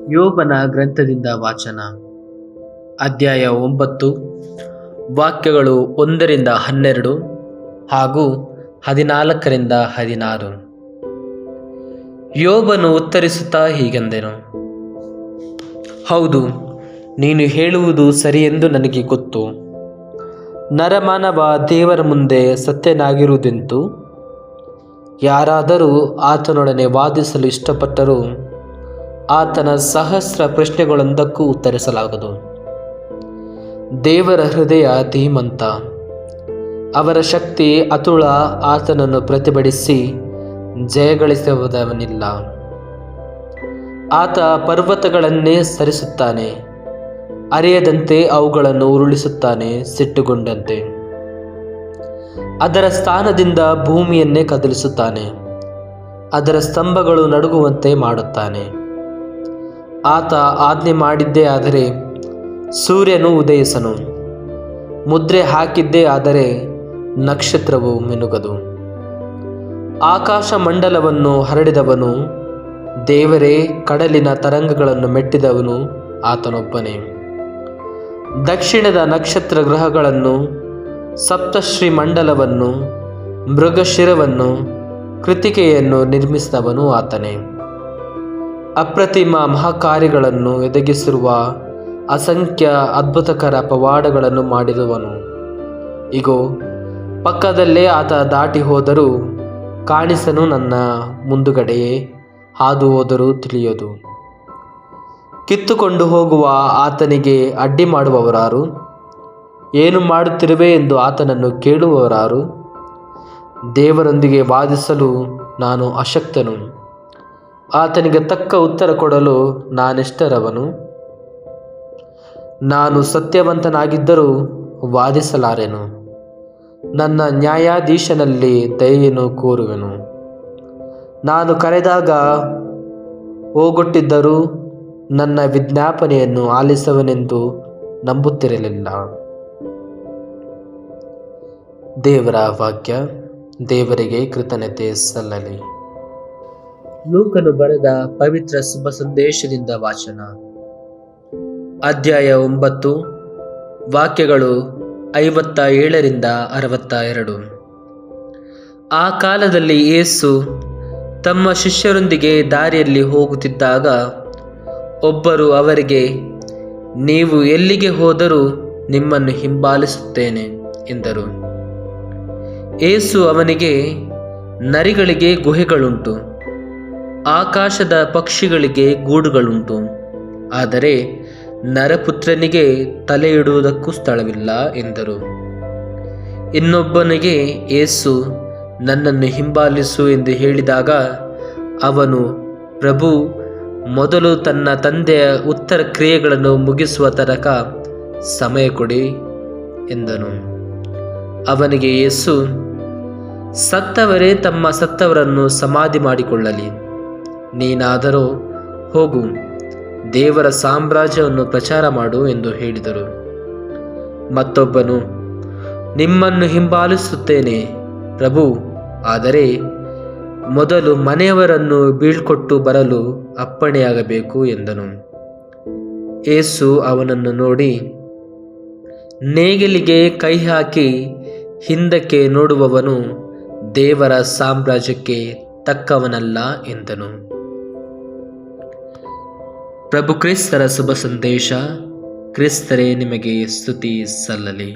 ಯೋಬನ ಗ್ರಂಥದಿಂದ ವಾಚನ. ಅಧ್ಯಾಯ 9, ವಾಕ್ಯಗಳು 1-12 ಹಾಗೂ 14-16. ಯೋಬನು ಉತ್ತರಿಸುತ್ತಾ ಹೀಗೆಂದನು: ಹೌದು, ನೀನು ಹೇಳುವುದು ಸರಿಯೆಂದು ನನಗೆ ಗೊತ್ತು. ನರಮಾನವ ದೇವರ ಮುಂದೆ ಸತ್ಯನಾಗಿರುವುದೆಂತು? ಯಾರಾದರೂ ಆತನೊಡನೆ ವಾದಿಸಲು ಇಷ್ಟಪಟ್ಟರೂ ಆತನ ಸಹಸ್ರ ಪ್ರಶ್ನೆಗಳೊಂದಕ್ಕೂ ಉತ್ತರಿಸಲಾಗದು. ದೇವರ ಹೃದಯ ಧೀಮಂತ, ಅವರ ಶಕ್ತಿ ಅತುಳ. ಆತನನ್ನು ಪ್ರತಿಭಟಿಸಿ ಜಯಗಳಿಸುವುದವನಿಲ್ಲ. ಆತ ಪರ್ವತಗಳನ್ನೇ ಸರಿಸುತ್ತಾನೆ, ಅರಿಯದಂತೆ ಅವುಗಳನ್ನು ಉರುಳಿಸುತ್ತಾನೆ ಸಿಟ್ಟುಗೊಂಡಂತೆ. ಅದರ ಸ್ಥಾನದಿಂದ ಭೂಮಿಯನ್ನೇ ಕದಲಿಸುತ್ತಾನೆ, ಅದರ ಸ್ತಂಭಗಳು ನಡುಗುವಂತೆ ಮಾಡುತ್ತಾನೆ. ಆತ ಆಜ್ಞೆ ಮಾಡಿದ್ದೇ ಆದರೆ ಸೂರ್ಯನು ಉದಯಿಸನು, ಮುದ್ರೆ ಹಾಕಿದ್ದೇ ಆದರೆ ನಕ್ಷತ್ರವು ಮಿನುಗದು. ಆಕಾಶ ಮಂಡಲವನ್ನು ಹರಡಿದವನು ದೇವರೇ, ಕಡಲಿನ ತರಂಗಗಳನ್ನು ಮೆಟ್ಟಿದವನು ಆತನೊಬ್ಬನೇ. ದಕ್ಷಿಣದ ನಕ್ಷತ್ರ ಗ್ರಹಗಳನ್ನು, ಸಪ್ತಶ್ರೀ ಮಂಡಲವನ್ನು, ಮೃಗಶಿರವನ್ನು, ಕೃತಿಕೆಯನ್ನು ನಿರ್ಮಿಸಿದವನು ಆತನೇ. ಅಪ್ರತಿಮ ಮಹಾಕಾರ್ಯಗಳನ್ನು ಎದಗಿಸಿರುವ ಅಸಂಖ್ಯ ಅದ್ಭುತಕರ ಪವಾಡಗಳನ್ನು ಮಾಡಿರುವನು. ಇಗೋ, ಪಕ್ಕದಲ್ಲೇ ಆತ ದಾಟಿ ಹೋದರೂ ಕಾಣಿಸನು, ನನ್ನ ಮುಂದುಗಡೆಯೇ ಹಾದು ಹೋದರೂ ತಿಳಿಯದು. ಕಿತ್ತುಕೊಂಡು ಹೋಗುವ ಆತನಿಗೆ ಅಡ್ಡಿ ಮಾಡುವವರಾರು? ಏನು ಮಾಡುತ್ತಿರುವೆ ಎಂದು ಆತನನ್ನು ಕೇಳುವವರಾರು? ದೇವರೊಂದಿಗೆ ವಾದಿಸಲು ನಾನು ಅಶಕ್ತನು, ಆತನಿಗೆ ತಕ್ಕ ಉತ್ತರ ಕೊಡಲು ನಾನೆಷ್ಟರವನು? ನಾನು ಸತ್ಯವಂತನಾಗಿದ್ದರೂ ವಾದಿಸಲಾರೆನು, ನನ್ನ ನ್ಯಾಯಾಧೀಶನಲ್ಲಿ ದಯೆಯನ್ನು ಕೋರುವೆನು. ನಾನು ಕರೆದಾಗ ಹೋಗೊಟ್ಟಿದ್ದರೂ ನನ್ನ ವಿಜ್ಞಾಪನೆಯನ್ನು ಆಲಿಸುವನೆಂದು ನಂಬುತ್ತಿರಲಿಲ್ಲ. ದೇವರ ವಾಕ್ಯ. ದೇವರಿಗೆ ಕೃತಜ್ಞತೆ ಸಲ್ಲಲಿ. ಲೂಕನು ಬರೆದ ಪವಿತ್ರ ಶುಭ ಸಂದೇಶದಿಂದ ವಾಚನ. ಅಧ್ಯಾಯ 9, ವಾಕ್ಯಗಳು 57-62. ಆ ಕಾಲದಲ್ಲಿ ಯೇಸು ತಮ್ಮ ಶಿಷ್ಯರೊಂದಿಗೆ ದಾರಿಯಲ್ಲಿ ಹೋಗುತ್ತಿದ್ದಾಗ ಒಬ್ಬರು ಅವರಿಗೆ, ನೀವು ಎಲ್ಲಿಗೆ ಹೋದರೂ ನಿಮ್ಮನ್ನು ಹಿಂಬಾಲಿಸುತ್ತೇನೆ ಎಂದರು. ಯೇಸು ಅವನಿಗೆ, ನರಿಗಳಿಗೆ ಗುಹೆಗಳುಂಟು, ಆಕಾಶದ ಪಕ್ಷಿಗಳಿಗೆ ಗೂಡುಗಳುಂಟು, ಆದರೆ ನರಪುತ್ರನಿಗೆ ತಲೆ ಇಡುವುದಕ್ಕೂ ಸ್ಥಳವಿಲ್ಲ ಎಂದರು. ಇನ್ನೊಬ್ಬನಿಗೆ ಯೇಸು, ನನ್ನನ್ನು ಹಿಂಬಾಲಿಸು ಎಂದು ಹೇಳಿದಾಗ ಅವನು, ಪ್ರಭು, ಮೊದಲು ತನ್ನ ತಂದೆಯ ಉತ್ತರ ಕ್ರಿಯೆಗಳನ್ನು ಮುಗಿಸುವ ತನಕ ಸಮಯ ಕೊಡಿ ಎಂದನು. ಅವನಿಗೆ ಯೇಸು, ಸತ್ತವರೇ ತಮ್ಮ ಸತ್ತವರನ್ನು ಸಮಾಧಿ ಮಾಡಿಕೊಳ್ಳಲಿ, ನೀನಾದರೂ ಹೋಗು, ದೇವರ ಸಾಮ್ರಾಜ್ಯವನ್ನು ಪ್ರಚಾರ ಮಾಡು ಎಂದು ಹೇಳಿದರು. ಮತ್ತೊಬ್ಬನು, ನಿಮ್ಮನ್ನು ಹಿಂಬಾಲಿಸುತ್ತೇನೆ ಪ್ರಭು, ಆದರೆ ಮೊದಲು ಮನೆಯವರನ್ನು ಬೀಳ್ಕೊಟ್ಟು ಬರಲು ಅಪ್ಪಣೆಯಾಗಬೇಕು ಎಂದನು. ಯೇಸು ಅವನನ್ನು ನೋಡಿ, ನೇಗಿಲಿಗೆ ಕೈ ಹಾಕಿ ಹಿಂದಕ್ಕೆ ನೋಡುವವನು ದೇವರ ಸಾಮ್ರಾಜ್ಯಕ್ಕೆ ತಕ್ಕವನಲ್ಲ ಎಂದನು. ಪ್ರಭು ಕ್ರಿಸ್ತರ ಶುಭ ಸಂದೇಶ. ಕ್ರಿಸ್ತರೇ ನಿಮಗೆ ಸ್ತುತಿ ಸಲ್ಲಲಿ.